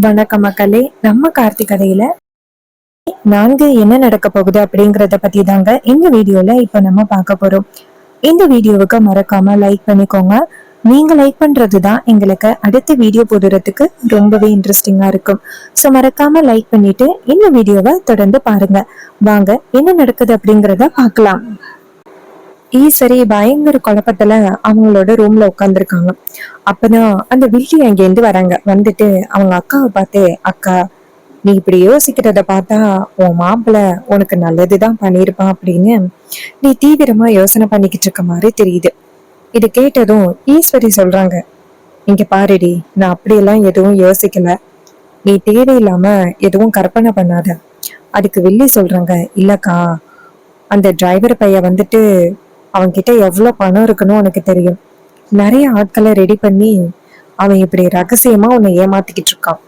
வணக்கம் மக்களே. நம்ம கார்த்திக் கதையில நான்கு என்ன நடக்க போகுது அப்படிங்கறத பத்தி தாங்க இந்த வீடியோல இப்ப நம்ம பார்க்க போறோம். இந்த வீடியோவுக்கு மறக்காம லைக் பண்ணிக்கோங்க. நீங்க லைக் பண்றதுதான் எங்களுக்கு அடுத்த வீடியோ போடுறதுக்கு ரொம்பவே இன்ட்ரெஸ்டிங்கா இருக்கும். ஸோ மறக்காம லைக் பண்ணிட்டு இந்த வீடியோவை தொடர்ந்து பாருங்க. வாங்க என்ன நடக்குது அப்படிங்கறத பார்க்கலாம். ஈஸ்வரி பயங்கர குழப்பத்துல அவங்களோட ரூம்ல உட்காந்துருக்காங்க. அப்பதான் அந்த வில்லி அங்கேருந்து வராங்க. வந்துட்டு அவங்க அக்காவை பார்த்து, அக்கா நீ இப்படி யோசிக்கிறத பார்த்தா உன் மாப்பிள்ள உனக்கு நல்லதுதான் பண்ணியிருப்பான் அப்படின்னு நீ தீவிரமா யோசனை பண்ணிக்கிட்டு இருக்க மாதிரி தெரியுது. இது கேட்டதும் ஈஸ்வரி சொல்றாங்க, இங்க பாருடி, நான் அப்படியெல்லாம் எதுவும் யோசிக்கல. நீ தேவையில்லாம எதுவும் கற்பனை பண்ணாத. அதுக்கு வில்லி சொல்றாங்க, இல்லக்கா, அந்த டிரைவர் பையன் வந்துட்டு அவன்கிட்ட எவ்வளவு பணம் இருக்குன்னு உனக்கு தெரியும். நிறைய ஆட்களை ரெடி பண்ணி அவன் இப்படி ரகசியமா உன்னை ஏமாத்திக்கிட்டு இருக்கான்.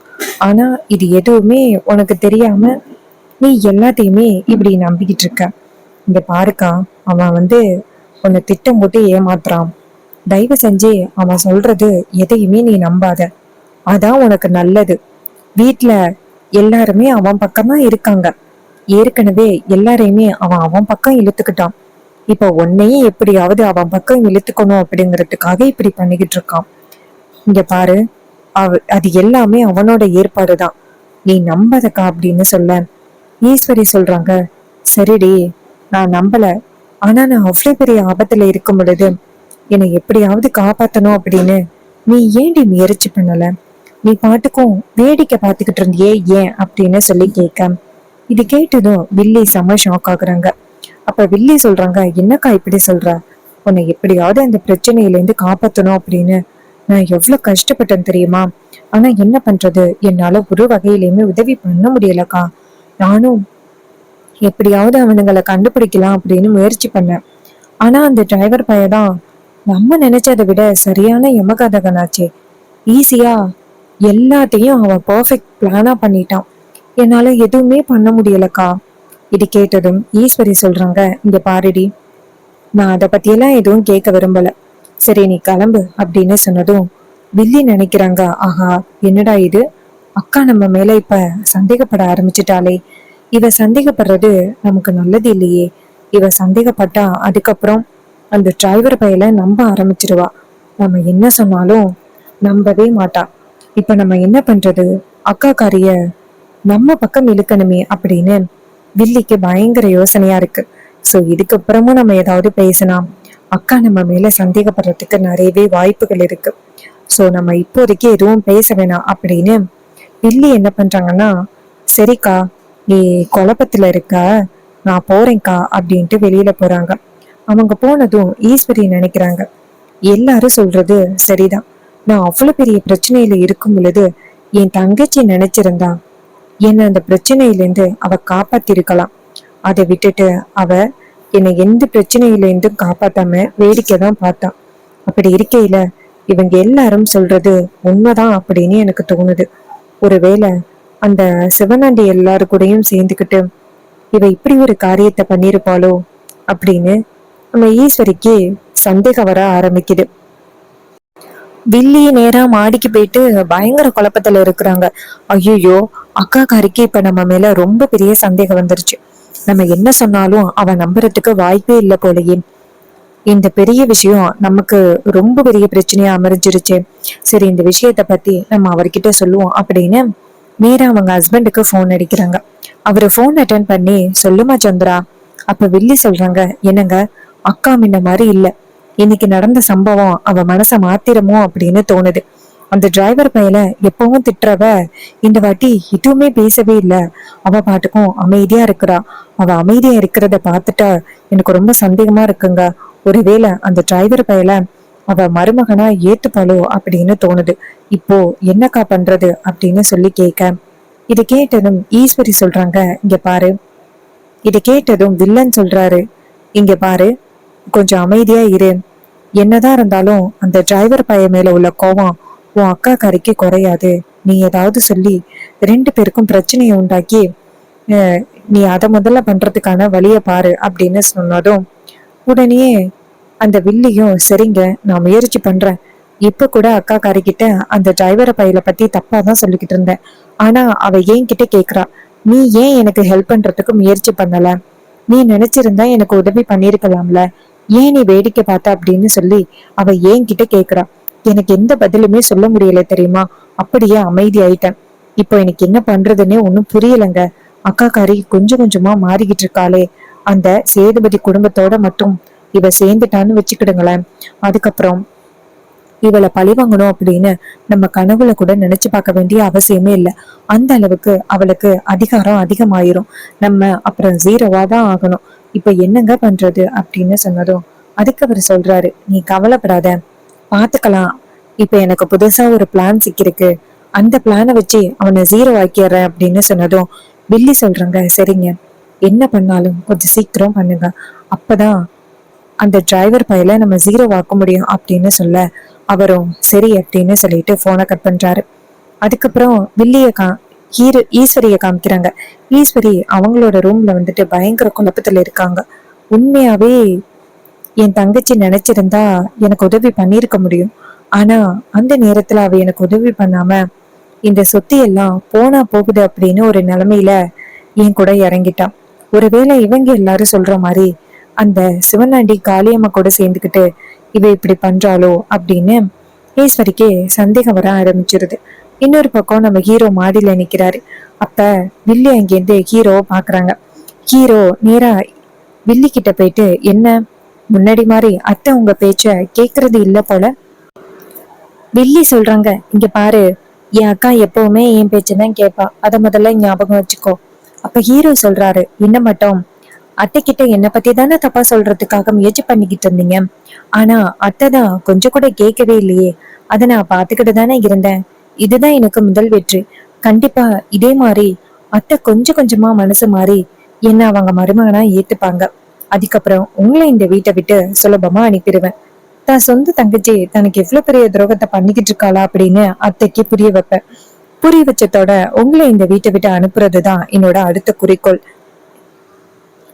ஆனா இது எதுவுமே உனக்கு தெரியாம நீ எல்லாத்தையுமே இப்படி நம்பிக்கிட்டு இருக்க. இங்க பாருக்கா, அவன் உன்னை திட்டம் போட்டு ஏமாத்துறான். தயவு செஞ்சு அவன் சொல்றது எதையுமே நீ நம்பாத. அதான் உனக்கு நல்லது. வீட்டுல எல்லாருமே அவன் பக்கமா இருக்காங்க. ஏற்கனவே எல்லாரையுமே அவன் அவன் பக்கம் இழுத்துக்கிட்டான். இப்ப உன்னையும் எப்படியாவது அவன் பக்கம் இழுத்துக்கணும் அப்படிங்கிறதுக்காக இப்படி பண்ணிக்கிட்டு இருக்கான். இங்க பாரு, அது எல்லாமே அவனோட ஏற்பாடுதான். நீ நம்பாதக்கா அப்படின்னு சொல்ல ஈஸ்வரி சொல்றாங்க, சரிடி, நான் நம்பல. ஆனா நான் அவ்வளவு பெரிய ஆபத்துல இருக்கும் பொழுது என்னை எப்படியாவது காப்பாத்தணும் அப்படின்னு நீ ஏன்டி முயற்சி பண்ணல? நீ பாட்டுக்கும் வேடிக்கை பார்த்துக்கிட்டு இருந்தியே, ஏன் அப்படின்னு சொல்லி கேட்க இது கேட்டதும் வில்லி செம்ம ஷாக் ஆகுறாங்க. அப்ப வில்லி சொல்றாங்க, என்னக்கா இப்படி சொல்ற? உன்னை எப்படியாவது அந்த பிரச்சனையில இருந்து காப்பாத்தணும் அப்படின்னு நான் எவ்வளவு கஷ்டப்பட்டேன் தெரியுமா? ஆனா என்ன பண்றது, என்னால ஒரு வகையிலுமே உதவி பண்ண முடியலக்கா. நானும் எப்படியாவது அவனுங்களை கண்டுபிடிக்கலாம் அப்படின்னு முயற்சி பண்ணேன். ஆனா அந்த டிரைவர் பையதான் நம்ம நினைச்சதை விட சரியான யமகதகனாச்சே. ஈஸியா எல்லாத்தையும் அவன் பர்ஃபெக்ட் பிளானா பண்ணிட்டான். என்னால எதுவுமே பண்ண முடியலக்கா. இது கேட்டதும் ஈஸ்வரி சொல்றாங்க, இங்க பாருடி, நான் அதை பத்தியெல்லாம் எதுவும் கேட்க விரும்பல. சரி நீ கிளம்பு அப்படின்னு சொன்னதும் வில்லி நினைக்கிறாங்க, ஆஹா என்னடா இது, அக்கா நம்ம மேல இப்ப சந்தேகப்பட ஆரம்பிச்சிட்டாளே. இவ சந்தேகப்படுறது நமக்கு நல்லது இல்லையே. இவ சந்தேகப்பட்டா அதுக்கப்புறம் அந்த டிரைவர் பையல நம்ப ஆரம்பிச்சிருவா. நம்ம என்ன சொன்னாலும் நம்பவே மாட்டா. இப்ப நம்ம என்ன பண்றது? அக்கா காரிய நம்ம பக்கம் இழுக்கணுமே அப்படின்னு வில்லிக்கு பயங்கர யோசனையா இருக்கு. சோ இதுக்கப்புறமும் நம்ம ஏதாவது பேசினா அக்கா நம்ம மேல சந்தேகப்படுறதுக்கு நிறையவே வாய்ப்புகள் இருக்கு. சோ நம்ம இப்போதைக்கு எதுவும் பேச வேணாம் அப்படின்னு வில்லி என்ன பண்றாங்கன்னா, சரிக்கா, நீ குழப்பத்துல இருக்க, நான் போறேன்க்கா அப்படின்ட்டு வெளியில போறாங்க. அவங்க போனதும் ஈஸ்வரி நினைக்கிறாங்க, எல்லாரும் சொல்றது சரிதான். நான் அவ்வளவு பெரிய பிரச்சனையில இருக்கும் பொழுது என் தங்கச்சி நினைச்சிருந்தா என்ன அந்த பிரச்சனையிலேருந்து அவ காப்பாத்திருக்கலாம். அதை விட்டுட்டு அவ என்னை எந்த பிரச்சனையில இருந்தும் காப்பாத்தாம வேடிக்கை தான் பார்த்தான். அப்படி இருக்கையில இவங்க எல்லாரும் சொல்றது உண்மைதான் அப்படின்னு எனக்கு தோணுது. ஒருவேளை அந்த சிவனாண்டி எல்லாரு கூடயும் சேர்ந்துக்கிட்டு இவ இப்படி ஒரு காரியத்தை பண்ணிருப்பாளோ அப்படின்னு நம்ம ஈஸ்வரிக்கு சந்தேகம் வர ஆரம்பிக்குது. வில்லி நேரா மாடிக்கு போயிட்டு பயங்கர குழப்பத்துல இருக்கிறாங்க. ஐயோ, அக்கா காரிக்கு இப்ப நம்ம மேல ரொம்ப பெரிய சந்தேகம் வந்துருச்சு. நம்ம என்ன சொன்னாலும் அவன் நம்புறதுக்கு வாய்ப்பே இல்லை போலயே. இந்த பெரிய விஷயம் நமக்கு ரொம்ப பெரிய பிரச்சனையா அமைஞ்சிருச்சு. சரி, இந்த விஷயத்த பத்தி நம்ம அவர்கிட்ட சொல்லுவோம் அப்படின்னு நேரா அவங்க ஹஸ்பண்டுக்கு போன் அடிக்கிறாங்க. அவரு போன் அட்டன் பண்ணி, சொல்லுமா சந்திரா. அப்ப வில்லி சொல்றாங்க, என்னங்க, அக்கா முன்ன மாதிரி இல்ல. இன்னைக்கு நடந்த சம்பவம் அவ மனச மாத்திரமோ அப்படின்னு தோணுது. அந்த டிரைவர் பையல எப்பவும் திட்டுறவ இந்த வாட்டி எதுவுமே பேசவே இல்ல. அவ பாட்டுக்கும் அமைதியா இருக்கிறா. அவ அமைதியா இருக்கிறத பார்த்துட்டா எனக்கு ரொம்ப சந்தேகமா இருக்குங்க. ஒருவேளை அந்த டிரைவர் பையல அவ மருமகனா ஏத்துப்பாளோ அப்படின்னு தோணுது. இப்போ என்னக்கா பண்றது அப்படின்னு சொல்லி கேட்க இதை கேட்டதும் ஈஸ்வரி சொல்றாங்க, இங்க பாரு. இதை கேட்டதும் வில்லன் சொல்றாரு, இங்க பாரு, கொஞ்சம் அமைதியா இரு. என்னதான் இருந்தாலும் அந்த டிரைவர் பையன் மேல உள்ள கோவம் உன் அக்கா கறிக்கு குறையாது. நீ ஏதாவது சொல்லி ரெண்டு பேருக்கும் பிரச்சனையை உண்டாக்கி நீ அதை முதல்ல பண்றதுக்கான வழிய பாரு அப்படின்னு சொன்னதும் உடனே அந்த வில்லியும், சரிங்க, நான் முயற்சி பண்றேன். இப்ப கூட அக்கா காரிக்கிட்ட அந்த டிரைவரை பையில பத்தி தப்பா தான் சொல்லிக்கிட்டு இருந்தேன். ஆனா அவ என்கிட்ட கேக்குறா, நீ ஏன் எனக்கு ஹெல்ப் பண்றதுக்கு முயற்சி பண்ணல? நீ நினைச்சிருந்தா எனக்கு உதவி பண்ணிருக்கலாம்ல, ஏன் நீ வேடிக்கை பார்த்த அப்படின்னு சொல்லி அவ என்கிட்ட கேக்குறா. எனக்கு எந்த பதிலுமே சொல்ல முடியல தெரியுமா? அப்படியே அமைதி ஆயிட்டேன். இப்போ எனக்கு என்ன பண்றதுன்னே ஒன்னும் புரியலங்க. அக்கா காரி கொஞ்சம் கொஞ்சமா மாறிக்கிட்டு இருக்காளே. அந்த சேதுபதி குடும்பத்தோட மட்டும் இவ சேர்ந்துட்டான்னு வச்சுக்கிடுங்களேன், அதுக்கப்புறம் இவளை பழிவாங்கணும் அப்படின்னு நம்ம கனவுல கூட நினைச்சு பார்க்க வேண்டிய அவசியமே இல்லை. அந்த அளவுக்கு அவளுக்கு அதிகாரம் அதிகமாயிரும். நம்ம அப்புறம் ஜீரோவா தான் ஆகணும். இப்ப என்னங்க பண்றது அப்படின்னு சொன்னதும் அதுக்கு அவர் சொல்றாரு, நீ கவலைப்படாத, பாத்துக்கலாம். இப்ப எனக்கு புதுசா ஒரு பிளான் சிக்கிருக்கு, அந்த பிளானை வச்சு அவனை ஜீரோ ஆக்கிடுறேன் அப்படின்னு சொன்னதும் வில்லி சொல்றாங்க, சரிங்க, என்ன பண்ணாலும் கொஞ்சம் சீக்கிரம் பண்ணுங்க, அப்பதான் அந்த டிரைவர் பையில நம்ம ஜீரோ ஆக்க முடியும் அப்படின்னு சொல்ல அவரும் சரி அப்படின்னு சொல்லிட்டு போனை கட் பண்றாரு. அதுக்கப்புறம் வில்லிய ஈஸ்வரிய காமிக்கிறாங்க. ஈஸ்வரி அவங்களோட ரூம்ல வந்துட்டு பயங்கர குழப்பத்துல இருக்காங்க. உண்மையாவே என் தங்கச்சி நினைச்சிருந்தா எனக்கு உதவி பண்ணிருக்க முடியும். ஆனா அந்த நேரத்துல அவ எனக்கு உதவி பண்ணாம இந்த சொத்து எல்லாம் போனா போகுது அப்படின்னு ஒரு நிலைமையில என் கூட இறங்கிட்டான். ஒருவேளை இவங்க எல்லாரும் சொல்ற மாதிரி அந்த சிவனாண்டி காளியம்மா கூட சேர்ந்துக்கிட்டு இவ இப்படி பண்றாளோ அப்படின்னு ஈஸ்வரிக்கு சந்தேகம் வர ஆரம்பிச்சிருது. இன்னொரு பக்கம் நம்ம ஹீரோ மாடியில நிக்கிறாரு. அப்ப வில்லி அங்கேருந்து ஹீரோவை பாக்குறாங்க. ஹீரோ நேரா வில்லி கிட்ட போயிட்டு, என்ன முன்னாடி மாதிரி அத்தை உங்க பேச்ச கேக்குறது இல்ல போல. வில்லி சொல்றாங்க, இங்க பாரு, என் அக்கா எப்பவுமே என் பேச்சுதான் கேட்பா, அத முதல்ல ஞாபகம் வச்சுக்கோ. அப்ப ஹீரோ சொல்றாரு, என்ன மட்டும் அத்தை கிட்ட என்ன பத்தி தானே தப்பா சொல்றதுக்காக முயற்சி பண்ணிக்கிட்டு இருந்தீங்க, ஆனா அத்தை தான் கொஞ்சம் கூட கேட்கவே இல்லையே, அதை நான் பாத்துக்கிட்டு தானே இருந்தேன். இதுதான் எனக்கு முதல் வெற்றி. கண்டிப்பா இதே மாதிரி அத்தை கொஞ்சம் கொஞ்சமா மனசு மாறி என்ன அவங்க மருமகனா ஏத்துப்பாங்க. அதுக்கப்புறம் உங்களை இந்த வீட்டை விட்டு சுலபமா அனுப்பிடுவேன். தான் சொந்த தங்கச்சி தனக்கு எவ்வளவு பெரிய துரோகத்தை பண்ணிக்கிட்டு இருக்காளா அப்படின்னு அத்தைக்கு புரிய வைப்பேன். புரிய வச்சதோட உங்களை இந்த வீட்டை விட்டு அனுப்புறதுதான் என்னோட அடுத்த குறிக்கோள்.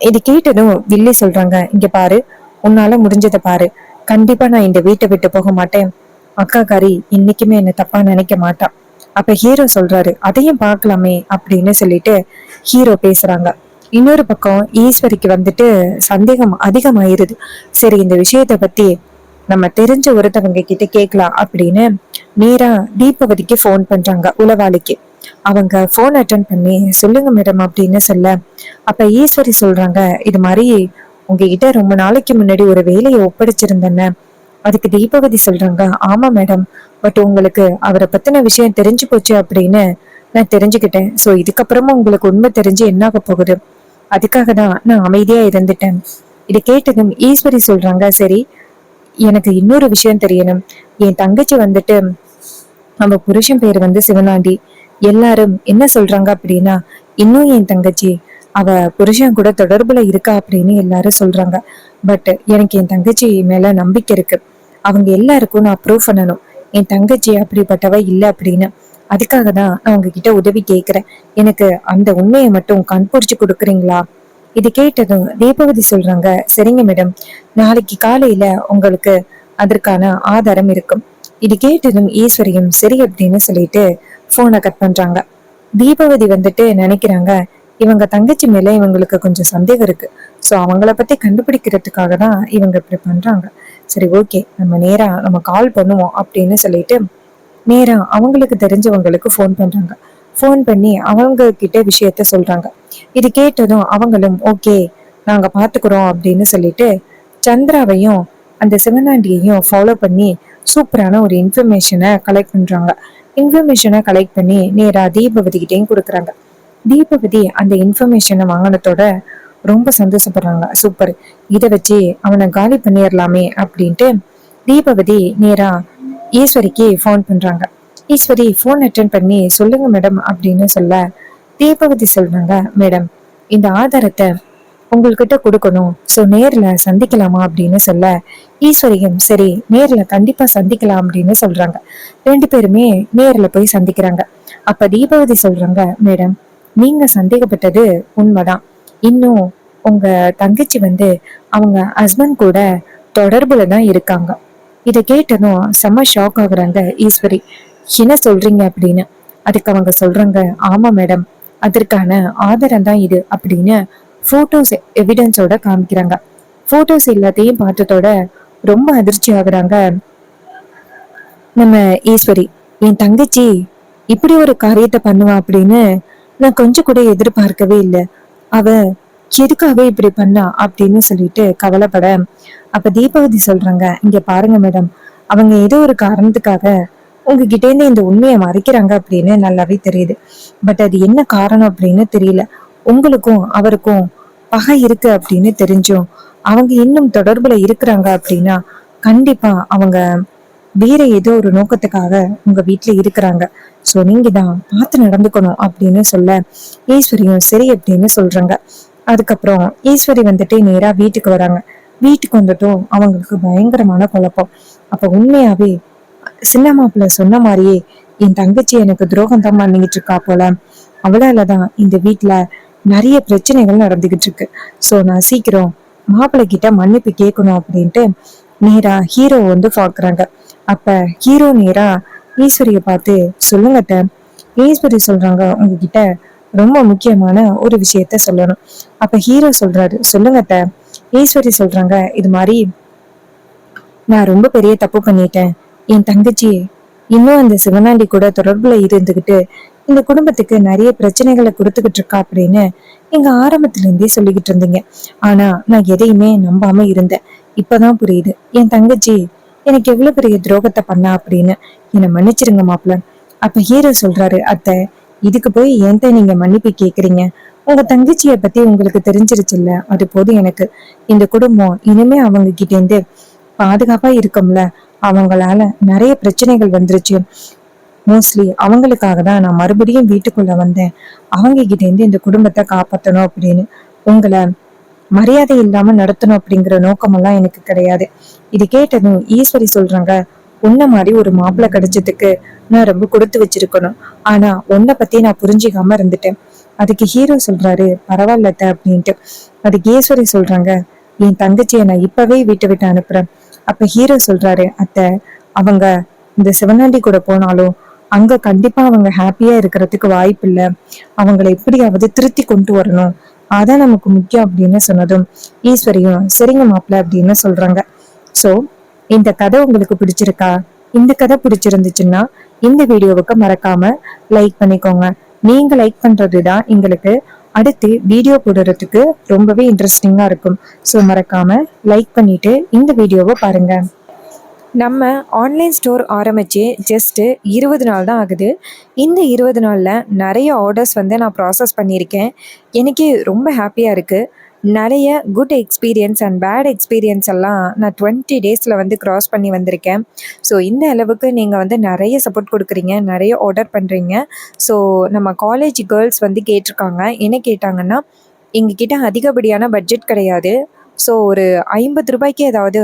இது கேட்டதும் வில்லி சொல்றாங்க, இங்க பாரு, உன்னால முடிஞ்சதை பாரு, கண்டிப்பா நான் இந்த வீட்டை விட்டு போக மாட்டேன். அக்கா காரி இன்னைக்குமே என்ன தப்பா நினைக்க மாட்டா. அப்ப ஹீரோ சொல்றாரு, அதையும் பார்க்கலாமே அப்படின்னு சொல்லிட்டு ஹீரோ பேசுறாங்க. இன்னொரு பக்கம் ஈஸ்வரிக்கு வந்துட்டு சந்தேகம் அதிகமாயிருது. சரி, இந்த விஷயத்த பத்தி நம்ம தெரிஞ்ச ஒருத்தவங்க கிட்ட கேட்கலாம் அப்படின்னு நேரா தீபவதிக்கு போன் பண்றாங்க, உளவாளிக்கு. அவங்க போன் அட்டன் பண்ணி, சொல்லுங்க மேடம் அப்படின்னு சொல்ல, அப்ப ஈஸ்வரி சொல்றாங்க, இது மாதிரி உங்ககிட்ட ரொம்ப நாளைக்கு முன்னாடி ஒரு வேலையை ஒப்படைச்சிருந்தேன்னு. அதுக்கு தீபவதி சொல்றாங்க, ஆமா மேடம், பட் உங்களுக்கு அவரை பத்தின விஷயம் தெரிஞ்சு போச்சு அப்படின்னு நான் தெரிஞ்சுக்கிட்டேன். சோ இதுக்கப்புறமா உங்களுக்கு உண்மை தெரிஞ்சு என்ன ஆக போகுது, அதுக்காக தான் நான் அமைதியா இருந்துட்டேன். இது கேட்டதும் ஈஸ்வரி சொல்றாங்க, சரி, எனக்கு இன்னொரு விஷயம் தெரியணும். என் தங்கச்சி வந்துட்டு அவ புருஷன் பேர் வந்து சிவனாண்டி. எல்லாரும் என்ன சொல்றாங்க அப்படின்னா, இன்னும் என் தங்கச்சி அவ புருஷன் கூட தொடர்புல இருக்கா அப்படின்னு எல்லாரும் சொல்றாங்க. பட் எனக்கு என் தங்கச்சி மேல நம்பிக்கை இருக்கு. அவங்க எல்லாருக்கும் நான் ப்ரூவ் பண்ணணும் என் தங்கச்சி அப்படிப்பட்டவ இல்லை அப்படின்னு. அதுக்காக தான் நான் உங்ககிட்ட உதவி கேட்கிறேன். எனக்கு அந்த உண்மையை மட்டும் கண்பொறிச்சு கொடுக்குறீங்களா? இது கேட்டதும் தீபவதி சொல்றாங்க, சரிங்க மேடம், நாளைக்கு காலையில உங்களுக்கு அதற்கான ஆதாரம் இருக்கும். இது கேட்டதும் ஈஸ்வரியும் சரி அப்படின்னு சொல்லிட்டு போனை கட் பண்றாங்க. தீபாவதி வந்துட்டு நினைக்கிறாங்க, இவங்க தங்கச்சி மேல இவங்களுக்கு கொஞ்சம் சந்தேகம் இருக்கு. சோ அவங்கள பத்தி கண்டுபிடிக்கிறதுக்காக தான் இவங்க இப்படி பண்றாங்க. சரி, ஓகே, நம்ம கால் பண்ணுவோம் அப்படின்னு சொல்லிட்டு நேரா அவங்களுக்கு தெரிஞ்சவங்களுக்கு போன் பண்றாங்க. போன் பண்ணி அவங்க கிட்ட விஷயத்த சொல்றாங்க. இது கேட்டதும் அவங்களும் ஓகே, நாங்க பாத்துக்கிறோம் அப்படின்னு சொல்லிட்டு சந்திராவையும் அந்த சிவனாண்டியையும் ஃபாலோ பண்ணி சூப்பரான ஒரு இன்ஃபர்மேஷனை கலெக்ட் பண்றாங்க. இன்ஃபர்மேஷனை கலெக்ட் பண்ணி நேரா தீபவதி கிட்டையும் கொடுக்குறாங்க. தீபவதி அந்த இன்ஃபர்மேஷனை வாங்கினதோட ரொம்ப சந்தோஷப்படுறாங்க. சூப்பர், இதை வச்சு அவனை காலி பண்ணிடலாமே அப்படின்ட்டு தீபவதி நேரா ஈஸ்வரிக்கு ஃபோன் பண்றாங்க. ஈஸ்வரி ஃபோன் அட்டன் பண்ணி, சொல்லுங்க மேடம் அப்படின்னு சொல்ல, தீபவதி சொல்றாங்க, மேடம், இந்த ஆதாரத்தை உங்கள்கிட்ட கொடுக்கணும், சோ நேர்ல சந்திக்கலாமா அப்படின்னு சொல்ல, ஈஸ்வரியும் சரி, நேர்ல கண்டிப்பா சந்திக்கலாம் அப்படின்னு சொல்றாங்க. ரெண்டு பேருமே நேர்ல போய் சந்திக்கிறாங்க. அப்ப தீபாவதி சொல்றாங்க, மேடம், நீங்க சந்தேகப்பட்டது உண்மைதான். இன்னும் உங்க தங்கச்சி வந்து அவங்க ஹஸ்பண்ட் கூட தொடர்புல தான் இருக்காங்க. இதை கேட்டதும் செம்ம ஷாக் ஆகுறாங்க ஈஸ்வரி. என்ன சொல்றீங்க அப்படின்னு. அதுக்கு அவங்க சொல்றாங்க, ஆமா மேடம், அதற்கான ஆதாரம் தான் இது அப்படின்னு போட்டோஸ் எவிடன்ஸோட காமிக்கிறாங்க. போட்டோஸ் எல்லாத்தையும் பார்த்ததோட ரொம்ப அதிர்ச்சி ஆகுறாங்க நம்ம ஈஸ்வரி. என் தங்கச்சி இப்படி ஒரு காரியத்தை பண்ணுவா அப்படின்னு நான் கொஞ்சம் கூட எதிர்பார்க்கவே இல்லை. அவ எதுக்காக இப்படி பண்ணா அப்படின்னு சொல்லிட்டு கவலைப்பட, அப்ப தீபாவதி சொல்றாங்க, இங்க பாருங்க மேடம், அவங்க ஏதோ ஒரு காரணத்துக்காக உங்ககிட்ட இருந்து இந்த உண்மையை மறைக்கிறாங்க அப்படின்னு நல்லாவே தெரியுது. பட் அது என்ன காரணம் அப்படின்னு தெரியல. உங்களுக்கும் அவருக்கும் பகை இருக்கு அப்படின்னு தெரிஞ்சும் அவங்க இன்னும் தொடர்புல இருக்கிறாங்க அப்படின்னா கண்டிப்பா அவங்க வேற ஏதோ ஒரு நோக்கத்துக்காக உங்க வீட்டுல இருக்கிறாங்க. சோ நீங்க தான் பார்த்து நடந்துக்கணும் அப்படின்னு சொல்ல ஈஸ்வரியும் சரி அப்படின்னு சொல்றாங்க. அதுக்கப்புறம் ஈஸ்வரி வந்துட்டு நேரா வீட்டுக்கு வராங்க. வீட்டுக்கு வந்துட்டும் அவங்களுக்கு பயங்கரமான குழப்பம். அப்ப உண்மையாவே சின்ன மாப்பிள்ள சொன்ன மாதிரியே என் தங்கச்சி எனக்கு துரோகம் தான் பண்ணிக்கிட்டு இருக்கா போல. அவளாலதான் இந்த வீட்டுல நிறைய பிரச்சனைகள் நடந்துகிட்டு இருக்கு. சோ நான் சீக்கிரம் மாப்பிள்ளை கிட்ட மன்னிப்பு கேட்கணும் அப்படின்ட்டு நேரா ஹீரோ வந்து பாக்குறாங்க. அப்ப ஹீரோ நேரா ஈஸ்வரிய பார்த்து, சொல்லுங்கட்ட. ஈஸ்வரி சொல்றாங்க, உங்ககிட்ட ரொம்ப முக்கியமான ஒரு விஷயத்த சொல்லணும். அப்ப ஹீரோ சொல்றாரு, சொல்லுங்கட்ட. ஈஸ்வரி சொல்றாங்க, இது மாதிரி நான் ரொம்ப பெரிய தப்பு பண்ணிட்டேன். என் தங்கச்சி இன்னும் அந்த சிவனாண்டி கூட தொடர்புல இருந்துகிட்டு இந்த குடும்பத்துக்கு நிறைய பிரச்சனைகளை கொடுத்துக்கிட்டு இருக்கா அப்படின்னு எங்க ஆரம்பத்துல இருந்தே சொல்லிக்கிட்டு இருந்தீங்க. ஆனா நான் எதையுமே நம்பாம இருந்தேன். இப்பதான் புரியுது என் தங்கச்சி எனக்கு எவ்வளவு பெரிய துரோகத்தை பண்ணா அப்படின்னு. என்னை மன்னிச்சிருங்க மாப்பிள்ள. அப்ப ஹீரோ சொல்றாரு, அத்தை, இதுக்கு போய் ஏன்ட்ட நீங்க மன்னிப்பு கேக்குறீங்க? உங்க தங்கச்சிய பத்தி உங்களுக்கு தெரிஞ்சிருச்சுல்ல, அது போதும் எனக்கு. இந்த குடும்பம் இனிமே அவங்க கிட்ட இருந்து பாதுகாப்பா இருக்கும்ல. அவங்களால நிறைய பிரச்சனைகள் வந்துருச்சு. மோஸ்ட்லி அவங்களுக்காக தான் நான் மறுபடியும் வீட்டுக்குள்ள வந்தேன். அவங்க கிட்ட இருந்து இந்த குடும்பத்தை காப்பாற்றணும் அப்படின்னு. உங்களை மரியாதை இல்லாம நடத்தணும் அப்படிங்கிற நோக்கமெல்லாம் எனக்கு கிடையாது. இது கேட்டதும் ஈஸ்வரி சொல்றாங்க, உன்ன மாதிரி ஒரு மாப்பிள்ளை கிடைச்சதுக்கு நான் ரொம்ப கொடுத்து வச்சிருக்கணும். ஆனா உன்னை பத்தி நான் புரிஞ்சுக்காம இருந்துட்டேன். அதுக்கு ஹீரோ சொல்றாரு, பரவாயில்லத்த அப்படின்ட்டு. அதுக்கு ஈஸ்வரி சொல்றாங்க, என் தங்கச்சியை நான் இப்பவே வீட்டை விட்டு அனுப்புறேன். அப்ப ஹீரோ சொல்றாரு, அத்தை, அவங்க இந்த சிவனாண்டி கூட போனாலும் அங்க கண்டிப்பா அவங்க ஹாப்பியா இருக்கிறதுக்கு வாய்ப்பு இல்லை. அவங்களை எப்படியாவது திருத்தி கொண்டு வரணும், அதான் நமக்கு முக்கியம் அப்படின்னு சொன்னதும் ஈஸ்வரியும் சரிங்க மாப்பிள்ள அப்படின்னு சொல்றாங்க. சோ இந்த கதை உங்களுக்கு பிடிச்சிருக்கா? இந்த கதை பிடிச்சிருந்துச்சுன்னா இந்த வீடியோவுக்கு மறக்காம லைக் பண்ணிக்கோங்க. நீங்க லைக் பண்றதுதான் எங்களுக்கு அடுத்து வீடியோ போடுறதுக்கு ரொம்பவே இன்ட்ரெஸ்டிங்கா இருக்கும். ஸோ மறக்காம லைக் பண்ணிட்டு இந்த வீடியோவை பாருங்க. நம்ம ஆன்லைன் ஸ்டோர் ஆரம்பித்து ஜஸ்ட்டு 20 நாள் தான் ஆகுது. இந்த 20 நாளில் நிறைய ஆர்டர்ஸ் வந்து நான் ப்ராசஸ் பண்ணியிருக்கேன். எனக்கு ரொம்ப ஹாப்பியாக இருக்குது. நிறைய good experience and bad experience எல்லாம் நான் 20 டேஸில் வந்து க்ராஸ் பண்ணி வந்திருக்கேன். ஸோ இந்த அளவுக்கு நீங்கள் வந்து நிறைய சப்போர்ட் கொடுக்குறீங்க, நிறைய ஆர்டர் பண்ணுறீங்க. ஸோ நம்ம காலேஜ் கேர்ள்ஸ் வந்து கேட்டிருக்காங்க. என்ன கேட்டாங்கன்னா, எங்ககிட்ட அதிகப்படியான பட்ஜெட் கிடையாது. ஸோ ஒரு 50 ரூபாய்க்கு ஏதாவது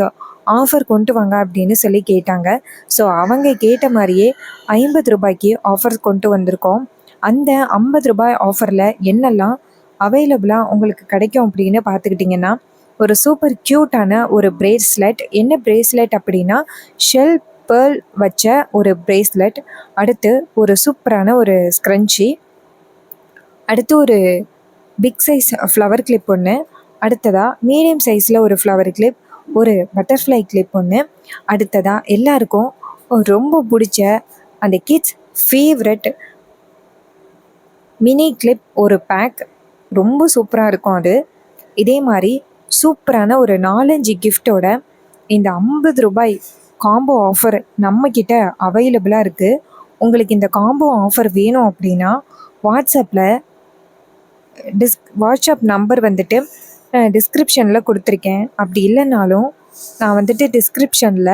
ஆஃபர் கொண்டு வாங்க அப்படின்னு சொல்லி கேட்டாங்க. ஸோ அவங்க கேட்ட மாதிரியே 50 ரூபாய்க்கு ஆஃபர் கொண்டு வந்திருக்கோம். அந்த 50 ரூபாய் ஆஃபரில் என்னெல்லாம் அவைலபிளாக உங்களுக்கு கிடைக்கும் அப்படின்னு பார்த்துக்கிட்டிங்கன்னா, ஒரு சூப்பர் க்யூட்டான ஒரு பிரேஸ்லெட். என்ன பிரேஸ்லெட் அப்படின்னா, ஷெல் பேர்ல் வச்ச ஒரு பிரேஸ்லெட். அடுத்து ஒரு சூப்பரான ஒரு ஸ்க்ரன்ச்சி. அடுத்து ஒரு பிக் சைஸ் ஃப்ளவர் கிளிப் ஒன்று. அடுத்ததாக மீடியம் சைஸில் ஒரு ஃப்ளவர் கிளிப், ஒரு பட்டர்ஃப்ளை கிளிப் ஒன்று. அடுத்ததாக எல்லாருக்கும் ரொம்ப பிடிச்ச அந்த கிட்ஸ் ஃபேவரட் மினி கிளிப் ஒரு பேக். ரொம்ப சூப்பராக இருக்கும் அது. இதே மாதிரி சூப்பரான ஒரு 4-5 கிஃப்டோட இந்த 50 ரூபாய் காம்போ ஆஃபர் நம்மக்கிட்ட அவைலபிளாக இருக்குது. உங்களுக்கு இந்த காம்போ ஆஃபர் வேணும் அப்படின்னா வாட்ஸ்அப்பில் வாட்ஸ்அப் நம்பர் வந்துட்டு டிஸ்கிரிப்ஷனில் கொடுத்துருக்கேன். அப்படி இல்லைனாலும் நான் வந்துட்டு டிஸ்கிரிப்ஷனில்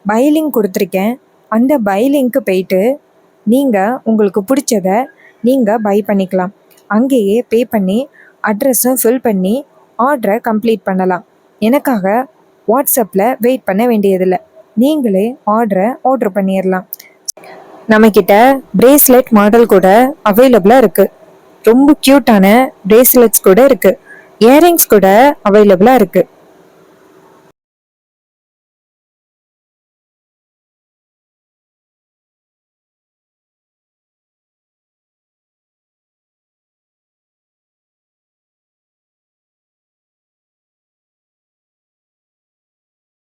பை லிங்க் கொடுத்துருக்கேன். அந்த பை லிங்க்கு போயிட்டு நீங்கள் உங்களுக்கு பிடிச்சத நீங்கள் பை பண்ணிக்கலாம். அங்கேயே பே பண்ணி அட்ரஸும் ஃபில் பண்ணி ஆர்டரை கம்ப்ளீட் பண்ணலாம். எனக்காக வாட்ஸ்அப்பில் வெயிட் பண்ண வேண்டியதில்லை. நீங்களே ஆர்டர் பண்ணிடலாம். நம்மக்கிட்ட பிரேஸ்லெட் மாடல் கூட அவைலபிளாக இருக்குது. ரொம்ப க்யூட்டான பிரேஸ்லெட்ஸ் கூட இருக்குது. இயரிங்ஸ் கூட அவைலபிளாக இருக்குது.